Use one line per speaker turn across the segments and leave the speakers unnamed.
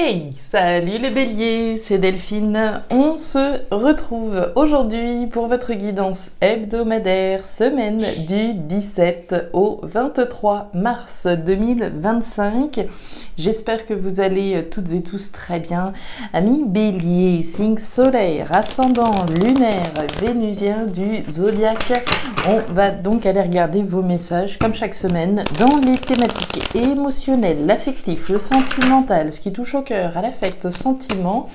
Hey, salut les béliers, c'est Delphine. On se retrouve aujourd'hui pour votre guidance hebdomadaire, semaine du 17 au 23 mars 2025. J'espère que vous allez toutes et tous très bien. Amis béliers, signe solaire, ascendant, lunaire, vénusien du zodiaque. On va donc aller regarder vos messages comme chaque semaine dans les thématiques émotionnelles, l'affectif, le sentimental, ce qui touche au cœur, à l'affect, sentiment,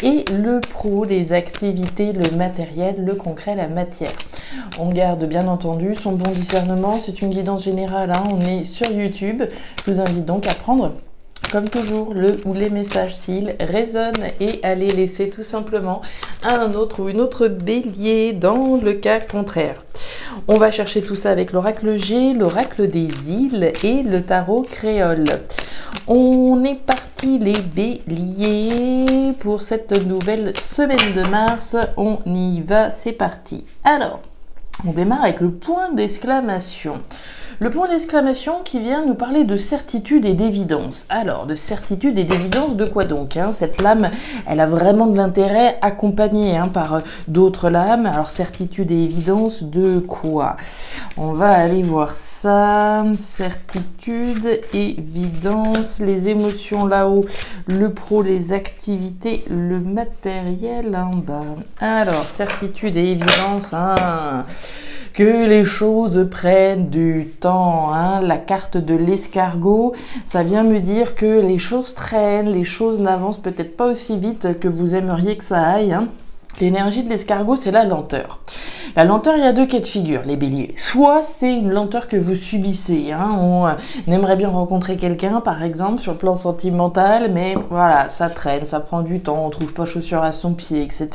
et le pro, les activités, le matériel, le concret, la matière. On garde bien entendu son bon discernement, c'est une guidance générale, hein, on est sur YouTube. Je vous invite donc à prendre comme toujours le ou les messages s'ils résonnent et à les laisser tout simplement à un autre ou une autre bélier dans le cas contraire. On va chercher tout ça avec l'oracle G, l'oracle des îles et le tarot créole. On est parti les béliers pour cette nouvelle semaine de mars. On y va, c'est parti. Alors, on démarre avec le point d'exclamation. Le point d'exclamation qui vient nous parler de certitude et d'évidence. Alors, de certitude et d'évidence de quoi donc, hein? Cette lame, elle a vraiment de l'intérêt accompagnée par d'autres lames. Alors, certitude et évidence de quoi? On va aller voir ça. Certitude, évidence, les émotions là-haut, le pro, les activités, le matériel en bas. Alors, certitude et évidence, que les choses prennent du temps, la carte de l'escargot, ça vient me dire que les choses traînent, les choses n'avancent peut-être pas aussi vite que vous aimeriez que ça aille. L'énergie de l'escargot, c'est la lenteur. La lenteur, il y a deux cas de figure, les béliers. Soit c'est une lenteur que vous subissez. On aimerait bien rencontrer quelqu'un, par exemple, sur le plan sentimental, mais voilà, ça traîne, ça prend du temps, on trouve pas chaussure à son pied, etc.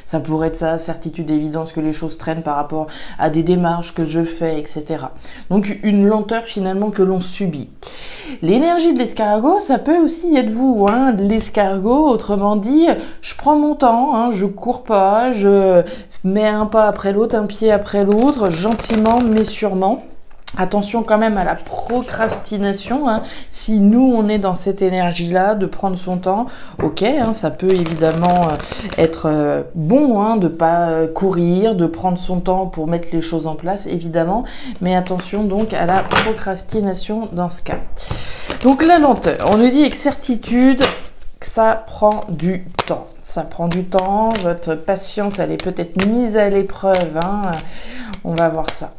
Ça pourrait être ça, certitude, évidence que les choses traînent par rapport à des démarches que je fais, etc. Donc une lenteur finalement que l'on subit. L'énergie de l'escargot, ça peut aussi être vous, de l'escargot, autrement dit, je prends mon temps, je cours pas, je mets un pas après l'autre, un pied après l'autre, gentiment mais sûrement. Attention quand même à la procrastination, si nous on est dans cette énergie-là, de prendre son temps, ok, ça peut évidemment être bon de pas courir, de prendre son temps pour mettre les choses en place, évidemment, mais attention donc à la procrastination dans ce cas. Donc la lenteur, on nous dit avec certitude que ça prend du temps. Ça prend du temps, votre patience elle est peut-être mise à l'épreuve, on va voir ça.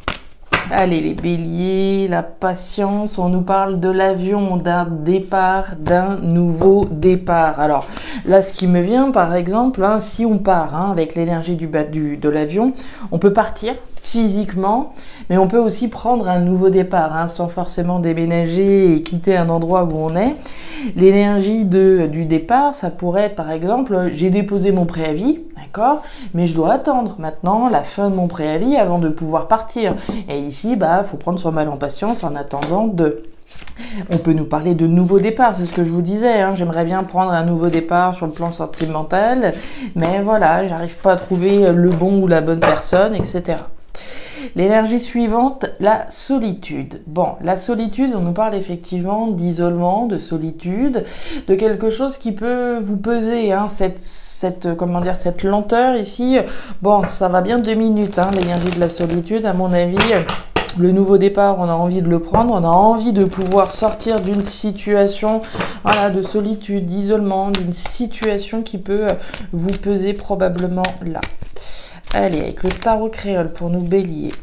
Allez les béliers, la patience, on nous parle de l'avion, d'un départ, d'un nouveau départ. Alors là ce qui me vient par exemple, si on part avec l'énergie de l'avion, on peut partir physiquement, mais on peut aussi prendre un nouveau départ, sans forcément déménager et quitter un endroit où on est. L'énergie du départ, ça pourrait être par exemple, j'ai déposé mon préavis, d'accord, mais je dois attendre maintenant la fin de mon préavis avant de pouvoir partir. Et ici, faut prendre son mal en patience en attendant de... On peut nous parler de nouveau départ, c'est ce que je vous disais, j'aimerais bien prendre un nouveau départ sur le plan sentimental, mais voilà, j'arrive pas à trouver le bon ou la bonne personne, etc. L'énergie suivante, la solitude. Bon, la solitude, on nous parle effectivement d'isolement, de solitude, de quelque chose qui peut vous peser, cette lenteur ici. Bon, ça va bien 2 minutes, l'énergie de la solitude, à mon avis. Le nouveau départ, on a envie de le prendre, on a envie de pouvoir sortir d'une situation de solitude, d'isolement, d'une situation qui peut vous peser probablement là. Allez, avec le tarot créole pour nous bélier.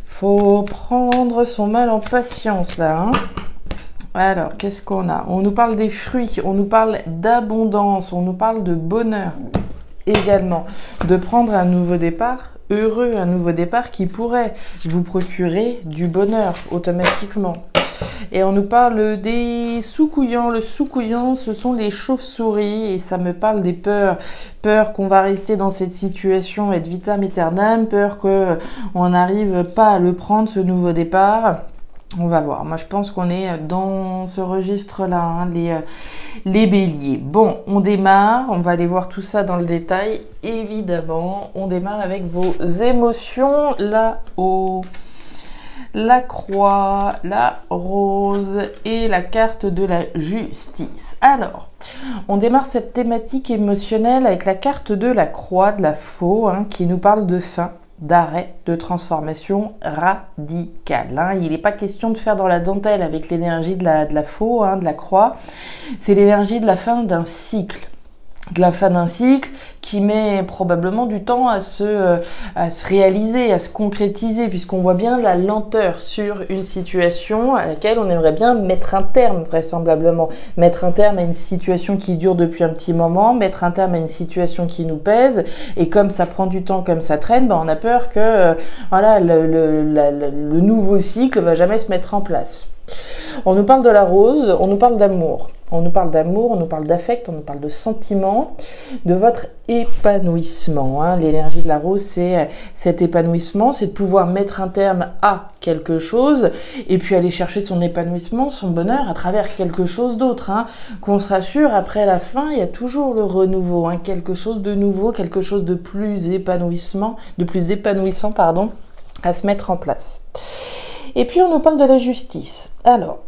Faut prendre son mal en patience là. Alors, qu'est-ce qu'on a? On nous parle des fruits, on nous parle d'abondance, on nous parle de bonheur également. De prendre un nouveau départ heureux, un nouveau départ qui pourrait vous procurer du bonheur automatiquement. Et on nous parle des sous-couillants. Le sous-couillant, ce sont les chauves-souris et ça me parle des peurs. Peur qu'on va rester dans cette situation et vitam aeternam, peur qu'on n'arrive pas à le prendre, ce nouveau départ. On va voir. Moi, je pense qu'on est dans ce registre-là, les béliers. Bon, on démarre. On va aller voir tout ça dans le détail. Évidemment, on démarre avec vos émotions là-haut. La croix, la rose et la carte de la justice. Alors, On démarre cette thématique émotionnelle avec la carte de la croix, de la faux, qui nous parle de fin, d'arrêt, de transformation radicale. Il n'est pas question de faire dans la dentelle avec l'énergie de la faux, de la croix. C'est l'énergie de la fin d'un cycle. De la fin d'un cycle qui met probablement du temps à se réaliser, à se concrétiser, puisqu'on voit bien la lenteur sur une situation à laquelle on aimerait bien mettre un terme, vraisemblablement. Mettre un terme à une situation qui dure depuis un petit moment, mettre un terme à une situation qui nous pèse, et comme ça prend du temps, comme ça traîne, on a peur que le nouveau cycle va jamais se mettre en place. On nous parle de la rose, on nous parle d'amour. On nous parle d'amour, on nous parle d'affect, on nous parle de sentiments, de votre épanouissement. L'énergie de la rose, c'est cet épanouissement, c'est de pouvoir mettre un terme à quelque chose et puis aller chercher son épanouissement, son bonheur à travers quelque chose d'autre. Qu'on se rassure, après la fin, il y a toujours le renouveau, quelque chose de nouveau, quelque chose de plus épanouissant, à se mettre en place. Et puis on nous parle de la justice. Alors,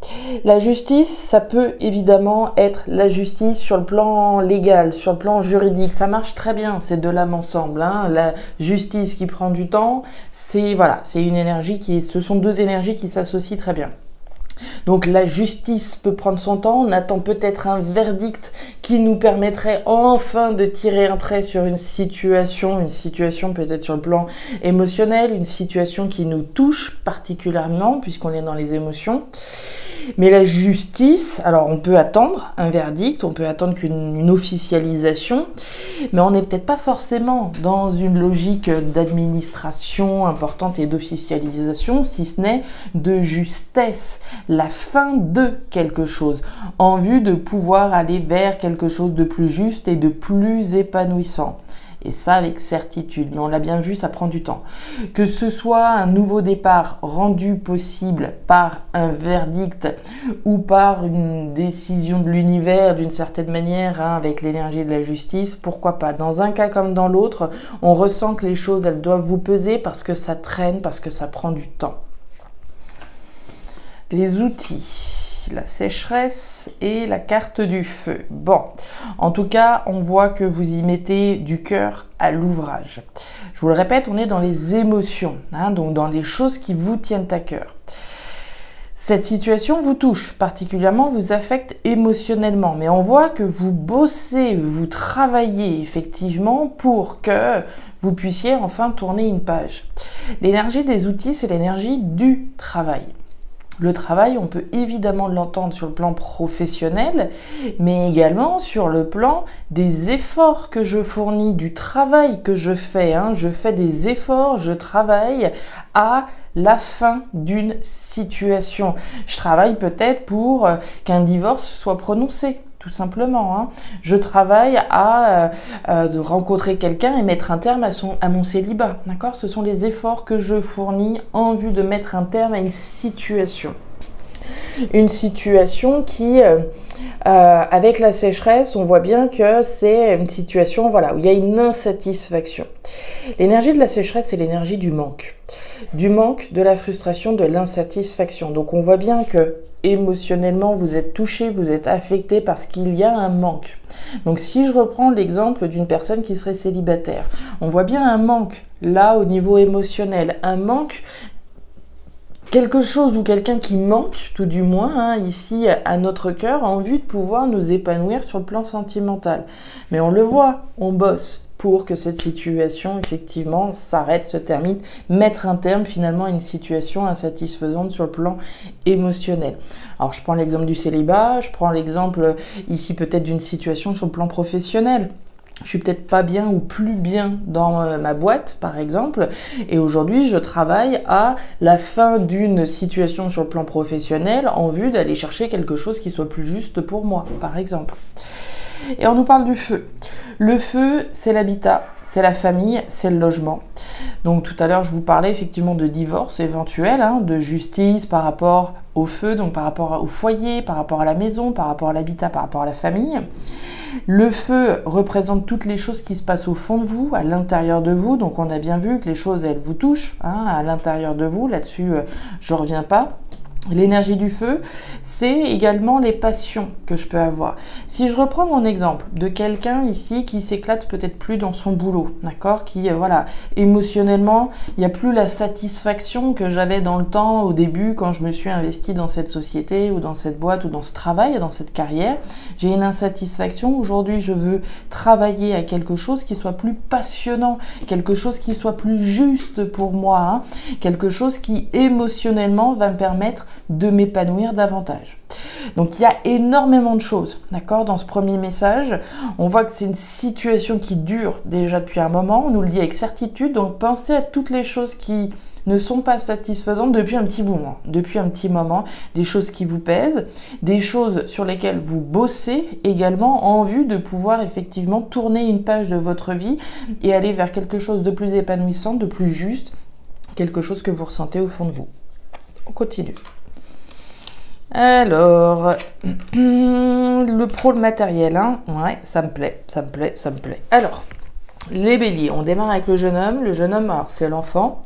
la justice, ça peut évidemment être la justice sur le plan légal, sur le plan juridique. Ça marche très bien, c'est de l'âme ensemble. La justice qui prend du temps, c'est une énergie ce sont deux énergies qui s'associent très bien. Donc la justice peut prendre son temps, on attend peut-être un verdict qui nous permettrait enfin de tirer un trait sur une situation peut-être sur le plan émotionnel, une situation qui nous touche particulièrement puisqu'on est dans les émotions. Mais la justice, alors on peut attendre un verdict, on peut attendre une officialisation, mais on n'est peut-être pas forcément dans une logique d'administration importante et d'officialisation, si ce n'est de justesse, la fin de quelque chose, en vue de pouvoir aller vers quelque chose de plus juste et de plus épanouissant. Et ça avec certitude, mais on l'a bien vu, ça prend du temps. Que ce soit un nouveau départ rendu possible par un verdict ou par une décision de l'univers d'une certaine manière, avec l'énergie de la justice, pourquoi pas. Dans un cas comme dans l'autre, on ressent que les choses, elles doivent vous peser parce que ça traîne, parce que ça prend du temps. Les outils. La sécheresse et la carte du feu. Bon, en tout cas, on voit que vous y mettez du cœur à l'ouvrage. Je vous le répète, on est dans les émotions, donc dans les choses qui vous tiennent à cœur. Cette situation vous touche, particulièrement vous affecte émotionnellement, mais on voit que vous bossez, vous travaillez effectivement pour que vous puissiez enfin tourner une page. L'énergie des outils, c'est l'énergie du travail. Le travail, on peut évidemment l'entendre sur le plan professionnel, mais également sur le plan des efforts que je fournis, du travail que je fais. Je fais des efforts, je travaille à la fin d'une situation. Je travaille peut-être pour qu'un divorce soit prononcé. Tout simplement. Je travaille à rencontrer quelqu'un et mettre un terme à mon célibat. D'accord ? Ce sont les efforts que je fournis en vue de mettre un terme à une situation. Une situation qui, avec la sécheresse, on voit bien que c'est une situation où il y a une insatisfaction. L'énergie de la sécheresse, c'est l'énergie du manque. Du manque, de la frustration, de l'insatisfaction. Donc on voit bien que émotionnellement, vous êtes touché, vous êtes affecté parce qu'il y a un manque. Donc si je reprends l'exemple d'une personne qui serait célibataire, on voit bien un manque là au niveau émotionnel, un manque, quelque chose ou quelqu'un qui manque, tout du moins, ici à notre cœur, en vue de pouvoir nous épanouir sur le plan sentimental. Mais on le voit, on bosse pour que cette situation, effectivement, s'arrête, se termine, mettre un terme finalement à une situation insatisfaisante sur le plan émotionnel. Alors je prends l'exemple du célibat, je prends l'exemple ici peut-être d'une situation sur le plan professionnel. Je suis peut-être pas bien ou plus bien dans ma boîte, par exemple, et aujourd'hui, je travaille à la fin d'une situation sur le plan professionnel en vue d'aller chercher quelque chose qui soit plus juste pour moi, par exemple. Et on nous parle du feu. Le feu, c'est l'habitat, c'est la famille, c'est le logement. Donc tout à l'heure, je vous parlais effectivement de divorce éventuel, de justice par rapport au feu, donc par rapport au foyer, par rapport à la maison, par rapport à l'habitat, par rapport à la famille. Le feu représente toutes les choses qui se passent au fond de vous, à l'intérieur de vous. Donc on a bien vu que les choses, elles vous touchent à l'intérieur de vous. Là-dessus, je ne reviens pas. L'énergie du feu, c'est également les passions que je peux avoir. Si je reprends mon exemple de quelqu'un ici qui s'éclate peut-être plus dans son boulot, d'accord, qui, voilà, émotionnellement, il n'y a plus la satisfaction que j'avais dans le temps, au début, quand je me suis investie dans cette société, ou dans cette boîte, ou dans ce travail, dans cette carrière. J'ai une insatisfaction. Aujourd'hui, je veux travailler à quelque chose qui soit plus passionnant, quelque chose qui soit plus juste pour moi, hein, quelque chose qui, émotionnellement, va me permettre de m'épanouir davantage. Donc il y a énormément de choses, d'accord, dans ce premier message. On voit que c'est une situation qui dure déjà depuis un moment, on nous le dit avec certitude, donc pensez à toutes les choses qui ne sont pas satisfaisantes depuis un petit moment, des choses qui vous pèsent, des choses sur lesquelles vous bossez également en vue de pouvoir effectivement tourner une page de votre vie et aller vers quelque chose de plus épanouissant, de plus juste, quelque chose que vous ressentez au fond de vous. On continue. Alors, le matériel, hein, ouais, ça me plaît. Alors, les béliers, on démarre avec le jeune homme. Le jeune homme, alors c'est l'enfant,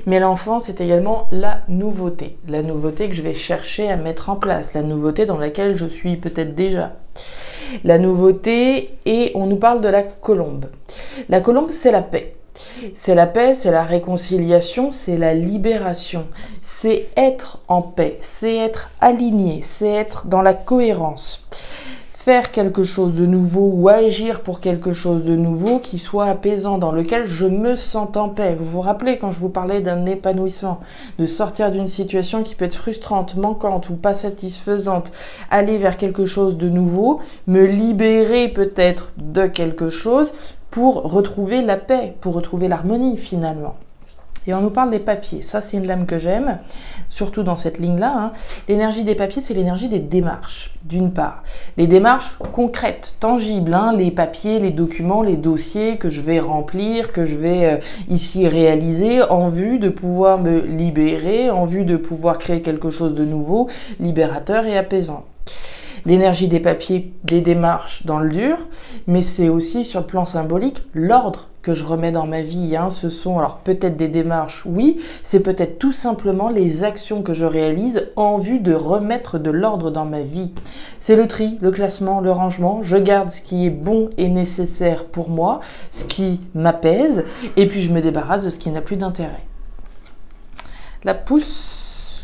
mais l'enfant, c'est également la nouveauté que je vais chercher à mettre en place, la nouveauté dans laquelle je suis peut-être déjà. La nouveauté, et on nous parle de la colombe. La colombe, c'est la paix. C'est la paix, c'est la réconciliation, c'est la libération. C'est être en paix, c'est être aligné, c'est être dans la cohérence. Faire quelque chose de nouveau ou agir pour quelque chose de nouveau qui soit apaisant, dans lequel je me sente en paix. Vous vous rappelez quand je vous parlais d'un épanouissement, de sortir d'une situation qui peut être frustrante, manquante ou pas satisfaisante, aller vers quelque chose de nouveau, me libérer peut-être de quelque chose pour retrouver la paix, pour retrouver l'harmonie finalement. Et on nous parle des papiers. Ça, c'est une lame que j'aime, surtout dans cette ligne-là, hein. L'énergie des papiers, c'est l'énergie des démarches, d'une part. Les démarches concrètes, tangibles, hein, les papiers, les documents, les dossiers que je vais remplir, que je vais ici réaliser en vue de pouvoir me libérer, en vue de pouvoir créer quelque chose de nouveau, libérateur et apaisant. L'énergie des papiers, des démarches dans le dur, mais c'est aussi sur le plan symbolique l'ordre que je remets dans ma vie, hein. Ce sont alors peut-être des démarches, oui, c'est peut-être tout simplement les actions que je réalise en vue de remettre de l'ordre dans ma vie. C'est le tri, le classement, le rangement, je garde ce qui est bon et nécessaire pour moi, ce qui m'apaise, et puis je me débarrasse de ce qui n'a plus d'intérêt. La pousse,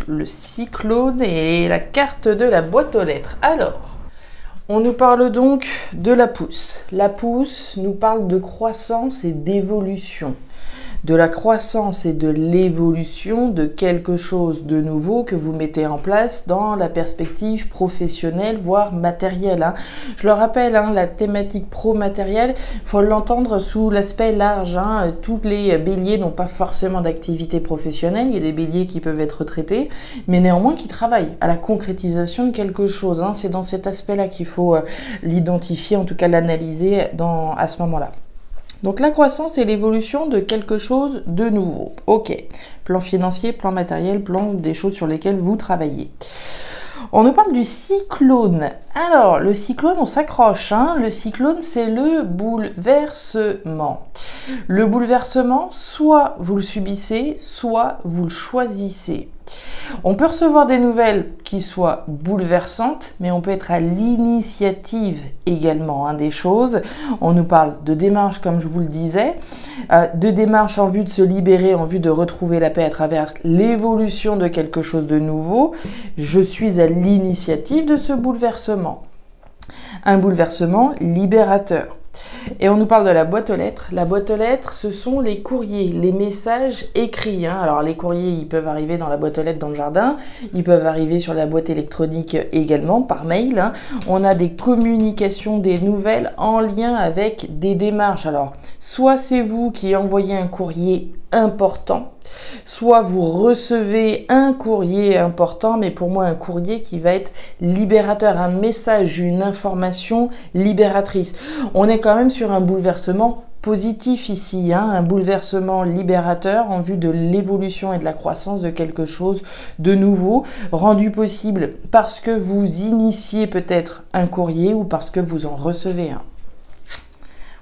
le cyclone et la carte de la boîte aux lettres. Alors, on nous parle donc de la pousse. La pousse nous parle de croissance et d'évolution. De la croissance et de l'évolution de quelque chose de nouveau que vous mettez en place dans la perspective professionnelle, voire matérielle, hein. Je le rappelle, hein, la thématique pro-matérielle, il faut l'entendre sous l'aspect large, hein. Tous les béliers n'ont pas forcément d'activité professionnelle, il y a des béliers qui peuvent être retraités, mais néanmoins qui travaillent à la concrétisation de quelque chose, hein. C'est dans cet aspect-là qu'il faut l'identifier, en tout cas l'analyser à ce moment-là. Donc la croissance et l'évolution de quelque chose de nouveau. Ok, plan financier, plan matériel, plan des choses sur lesquelles vous travaillez. On nous parle du cyclone. Alors, le cyclone, on s'accroche, hein. Le cyclone, c'est le bouleversement. Le bouleversement, soit vous le subissez, soit vous le choisissez. On peut recevoir des nouvelles qui soient bouleversantes, mais on peut être à l'initiative également, hein, des choses. On nous parle de démarches, comme je vous le disais, de démarches en vue de se libérer, en vue de retrouver la paix à travers l'évolution de quelque chose de nouveau. Je suis à l'initiative de ce bouleversement. Un bouleversement libérateur. Et on nous parle de la boîte aux lettres. La boîte aux lettres, ce sont les courriers, les messages écrits, hein. Alors les courriers, ils peuvent arriver dans la boîte aux lettres dans le jardin, ils peuvent arriver sur la boîte électronique également, par mail, hein. On a des communications, des nouvelles en lien avec des démarches. Alors, soit c'est vous qui envoyez un courrier important, soit vous recevez un courrier important, mais pour moi un courrier qui va être libérateur, un message, une information libératrice. On est quand même sur un bouleversement positif ici, hein, un bouleversement libérateur en vue de l'évolution et de la croissance de quelque chose de nouveau, rendu possible parce que vous initiez peut-être un courrier ou parce que vous en recevez un.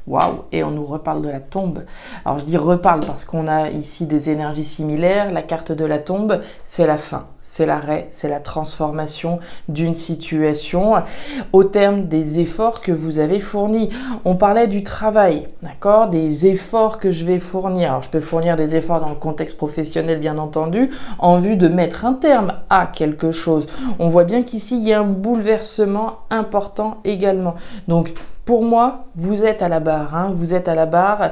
Waouh! Et on nous reparle de la tombe. Alors je dis reparle parce qu'on a ici des énergies similaires. La carte de la tombe, c'est la fin. c'est l'arrêt, c'est la transformation d'une situation au terme des efforts que vous avez fournis. On parlait du travail, d'accord, des efforts que je vais fournir. Alors, je peux fournir des efforts dans le contexte professionnel, bien entendu, en vue de mettre un terme à quelque chose. On voit bien qu'ici, il y a un bouleversement important également. Donc, pour moi, vous êtes à la barre, hein, vous êtes à la barre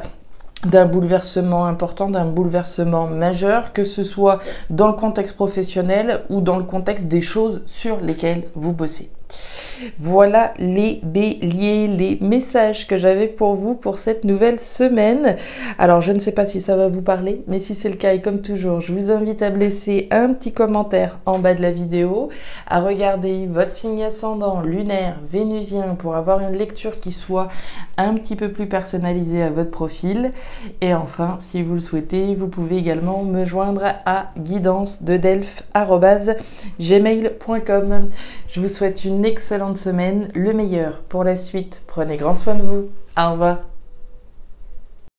d'un bouleversement important, d'un bouleversement majeur, que ce soit dans le contexte professionnel ou dans le contexte des choses sur lesquelles vous bossez. Voilà les béliers, les messages que j'avais pour vous pour cette nouvelle semaine. Alors, je ne sais pas si ça va vous parler, mais si c'est le cas, et comme toujours, je vous invite à me laisser un petit commentaire en bas de la vidéo, à regarder votre signe ascendant, lunaire, vénusien, pour avoir une lecture qui soit un petit peu plus personnalisée à votre profil. Et enfin, si vous le souhaitez, vous pouvez également me joindre à guidance-de-delphes@gmail.com. Je vous souhaite une excellente semaine, le meilleur pour la suite. Prenez grand soin de vous. Au revoir.